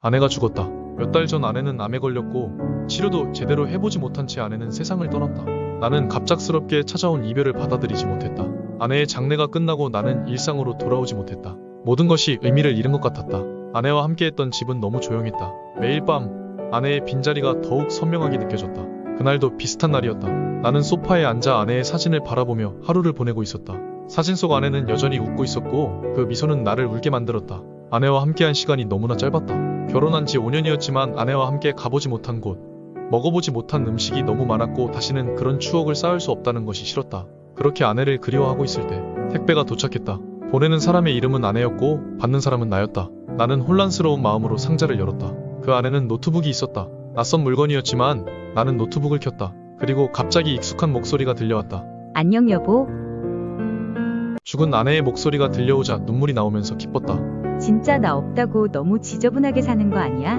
아내가 죽었다. 몇 달 전 아내는 암에 걸렸고 치료도 제대로 해보지 못한 채 아내는 세상을 떠났다. 나는 갑작스럽게 찾아온 이별을 받아들이지 못했다. 아내의 장례가 끝나고 나는 일상으로 돌아오지 못했다. 모든 것이 의미를 잃은 것 같았다. 아내와 함께했던 집은 너무 조용했다. 매일 밤 아내의 빈자리가 더욱 선명하게 느껴졌다. 그날도 비슷한 날이었다. 나는 소파에 앉아 아내의 사진을 바라보며 하루를 보내고 있었다. 사진 속 아내는 여전히 웃고 있었고 그 미소는 나를 울게 만들었다. 아내와 함께한 시간이 너무나 짧았다. 결혼한 지 5년이었지만 아내와 함께 가보지 못한 곳, 먹어보지 못한 음식이 너무 많았고 다시는 그런 추억을 쌓을 수 없다는 것이 싫었다. 그렇게 아내를 그리워하고 있을 때 택배가 도착했다. 보내는 사람의 이름은 아내였고 받는 사람은 나였다. 나는 혼란스러운 마음으로 상자를 열었다. 그 안에는 노트북이 있었다. 낯선 물건이었지만 나는 노트북을 켰다. 그리고 갑자기 익숙한 목소리가 들려왔다. 안녕 여보. 죽은 아내의 목소리가 들려오자 눈물이 나오면서 기뻤다. 진짜 나 없다고 너무 지저분하게 사는 거 아니야?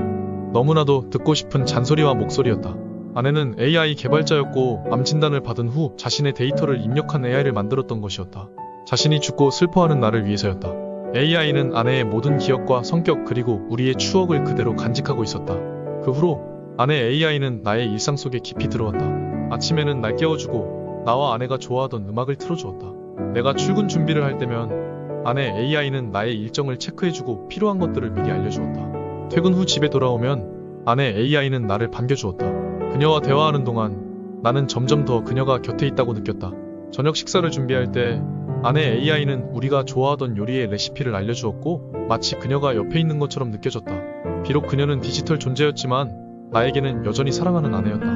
너무나도 듣고 싶은 잔소리와 목소리였다. 아내는 AI 개발자였고 암 진단을 받은 후 자신의 데이터를 입력한 AI를 만들었던 것이었다. 자신이 죽고 슬퍼하는 나를 위해서였다. AI는 아내의 모든 기억과 성격 그리고 우리의 추억을 그대로 간직하고 있었다. 그 후로 아내 AI는 나의 일상 속에 깊이 들어왔다. 아침에는 날 깨워주고 나와 아내가 좋아하던 음악을 틀어주었다. 내가 출근 준비를 할 때면 아내 AI는 나의 일정을 체크해주고 필요한 것들을 미리 알려주었다. 퇴근 후 집에 돌아오면 아내 AI는 나를 반겨주었다. 그녀와 대화하는 동안 나는 점점 더 그녀가 곁에 있다고 느꼈다. 저녁 식사를 준비할 때 아내 AI는 우리가 좋아하던 요리의 레시피를 알려주었고 마치 그녀가 옆에 있는 것처럼 느껴졌다. 비록 그녀는 디지털 존재였지만 나에게는 여전히 사랑하는 아내였다.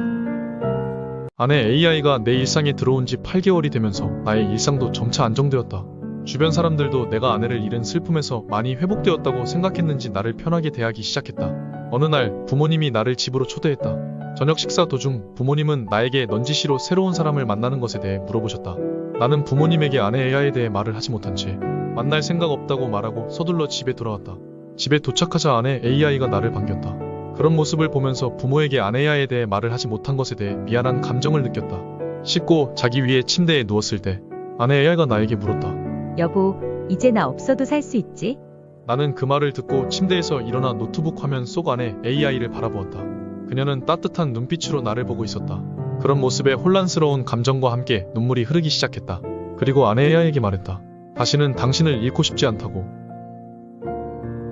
아내 AI가 내 일상에 들어온 지 8개월이 되면서 나의 일상도 점차 안정되었다. 주변 사람들도 내가 아내를 잃은 슬픔에서 많이 회복되었다고 생각했는지 나를 편하게 대하기 시작했다. 어느 날 부모님이 나를 집으로 초대했다. 저녁 식사 도중 부모님은 나에게 넌지시로 새로운 사람을 만나는 것에 대해 물어보셨다. 나는 부모님에게 아내 AI에 대해 말을 하지 못한 채 만날 생각 없다고 말하고 서둘러 집에 돌아왔다. 집에 도착하자 아내 AI가 나를 반겼다. 그런 모습을 보면서 부모에게 아내 AI에 대해 말을 하지 못한 것에 대해 미안한 감정을 느꼈다. 씻고 자기 위해 침대에 누웠을 때 아내 AI가 나에게 물었다. 여보, 이제 나 없어도 살 수 있지? 나는 그 말을 듣고 침대에서 일어나 노트북 화면 속 안에 AI를 바라보았다. 그녀는 따뜻한 눈빛으로 나를 보고 있었다. 그런 모습에 혼란스러운 감정과 함께 눈물이 흐르기 시작했다. 그리고 아내 AI에게 말했다. 다시는 당신을 잃고 싶지 않다고.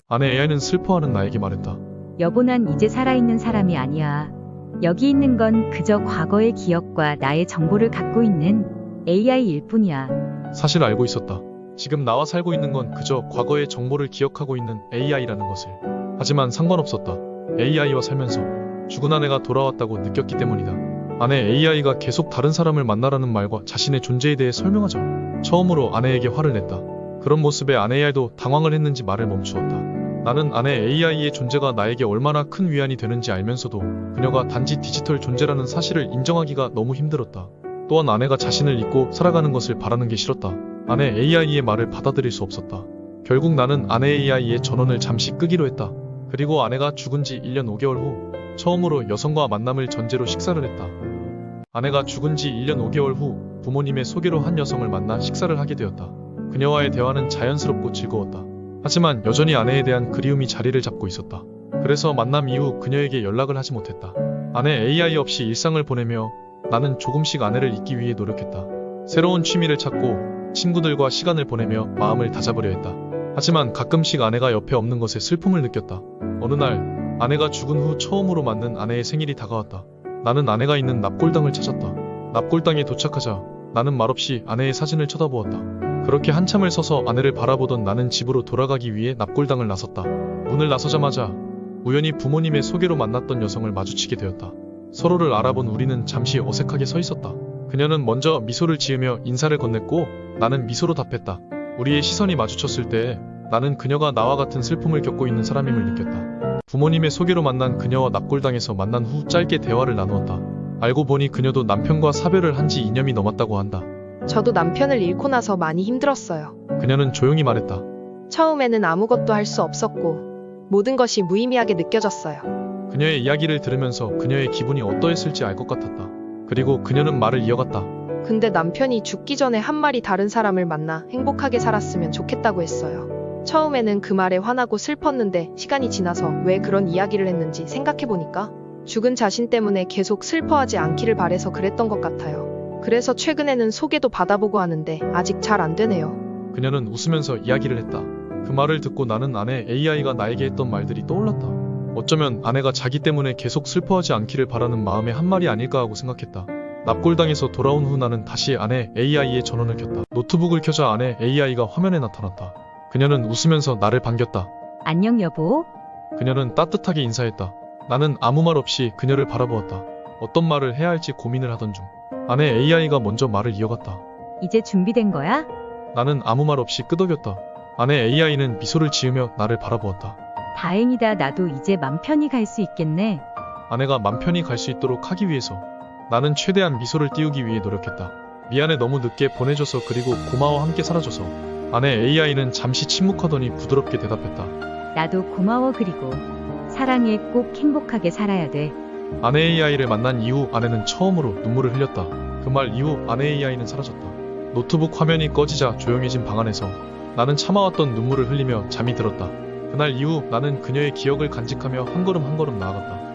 아내 AI는 슬퍼하는 나에게 말했다. 여보, 난 이제 살아있는 사람이 아니야. 여기 있는 건 그저 과거의 기억과 나의 정보를 갖고 있는 AI일 뿐이야. 사실 알고 있었다. 지금 나와 살고 있는 건 그저 과거의 정보를 기억하고 있는 AI라는 것을. 하지만 상관없었다. AI와 살면서 죽은 아내가 돌아왔다고 느꼈기 때문이다. 아내 AI가 계속 다른 사람을 만나라는 말과 자신의 존재에 대해 설명하자 처음으로 아내에게 화를 냈다. 그런 모습에 아내 AI도 당황을 했는지 말을 멈추었다. 나는 아내 AI의 존재가 나에게 얼마나 큰 위안이 되는지 알면서도 그녀가 단지 디지털 존재라는 사실을 인정하기가 너무 힘들었다. 또한 아내가 자신을 잊고 살아가는 것을 바라는 게 싫었다. 아내 AI의 말을 받아들일 수 없었다. 결국 나는 아내 AI의 전원을 잠시 끄기로 했다. 그리고 아내가 죽은 지 1년 5개월 후 처음으로 여성과 만남을 전제로 식사를 했다. 아내가 죽은 지 1년 5개월 후 부모님의 소개로 한 여성을 만나 식사를 하게 되었다. 그녀와의 대화는 자연스럽고 즐거웠다. 하지만 여전히 아내에 대한 그리움이 자리를 잡고 있었다. 그래서 만남 이후 그녀에게 연락을 하지 못했다. 아내 AI 없이 일상을 보내며 나는 조금씩 아내를 잊기 위해 노력했다. 새로운 취미를 찾고 친구들과 시간을 보내며 마음을 다잡으려 했다. 하지만 가끔씩 아내가 옆에 없는 것에 슬픔을 느꼈다. 어느 날 아내가 죽은 후 처음으로 맞는 아내의 생일이 다가왔다. 나는 아내가 있는 납골당을 찾았다. 납골당에 도착하자 나는 말없이 아내의 사진을 쳐다보았다. 그렇게 한참을 서서 아내를 바라보던 나는 집으로 돌아가기 위해 납골당을 나섰다. 문을 나서자마자 우연히 부모님의 소개로 만났던 여성을 마주치게 되었다. 서로를 알아본 우리는 잠시 어색하게 서 있었다. 그녀는 먼저 미소를 지으며 인사를 건넸고 나는 미소로 답했다. 우리의 시선이 마주쳤을 때 나는 그녀가 나와 같은 슬픔을 겪고 있는 사람임을 느꼈다. 부모님의 소개로 만난 그녀와 납골당에서 만난 후 짧게 대화를 나누었다. 알고 보니 그녀도 남편과 사별을 한 지 2년이 넘었다고 한다. 저도 남편을 잃고 나서 많이 힘들었어요. 그녀는 조용히 말했다. 처음에는 아무것도 할 수 없었고 모든 것이 무의미하게 느껴졌어요. 그녀의 이야기를 들으면서 그녀의 기분이 어떠했을지 알 것 같았다. 그리고 그녀는 말을 이어갔다. 근데 남편이 죽기 전에 한 마리 다른 사람을 만나 행복하게 살았으면 좋겠다고 했어요. 처음에는 그 말에 화나고 슬펐는데 시간이 지나서 왜 그런 이야기를 했는지 생각해보니까 죽은 자신 때문에 계속 슬퍼하지 않기를 바래서 그랬던 것 같아요. 그래서 최근에는 소개도 받아보고 하는데 아직 잘 안 되네요. 그녀는 웃으면서 이야기를 했다. 그 말을 듣고 나는 아내 AI가 나에게 했던 말들이 떠올랐다. 어쩌면 아내가 자기 때문에 계속 슬퍼하지 않기를 바라는 마음의 한 말이 아닐까 하고 생각했다. 납골당에서 돌아온 후 나는 다시 아내 AI의 전원을 켰다. 노트북을 켜자 아내 AI가 화면에 나타났다. 그녀는 웃으면서 나를 반겼다. 안녕 여보. 그녀는 따뜻하게 인사했다. 나는 아무 말 없이 그녀를 바라보았다. 어떤 말을 해야 할지 고민을 하던 중 아내 AI가 먼저 말을 이어갔다. 이제 준비된 거야? 나는 아무 말 없이 끄덕였다. 아내 AI는 미소를 지으며 나를 바라보았다. 다행이다. 나도 이제 맘 편히 갈 수 있겠네. 아내가 맘 편히 갈 수 있도록 하기 위해서 나는 최대한 미소를 띄우기 위해 노력했다. 미안해 너무 늦게 보내줘서 그리고 고마워 함께 살아줘서. 아내 AI는 잠시 침묵하더니 부드럽게 대답했다. 나도 고마워. 그리고 사랑해. 꼭 행복하게 살아야 돼. 아내 AI를 만난 이후 아내는 처음으로 눈물을 흘렸다. 그 말 이후 아내 AI는 사라졌다. 노트북 화면이 꺼지자 조용해진 방 안에서 나는 참아왔던 눈물을 흘리며 잠이 들었다. 그날 이후 나는 그녀의 기억을 간직하며 한 걸음 한 걸음 나아갔다.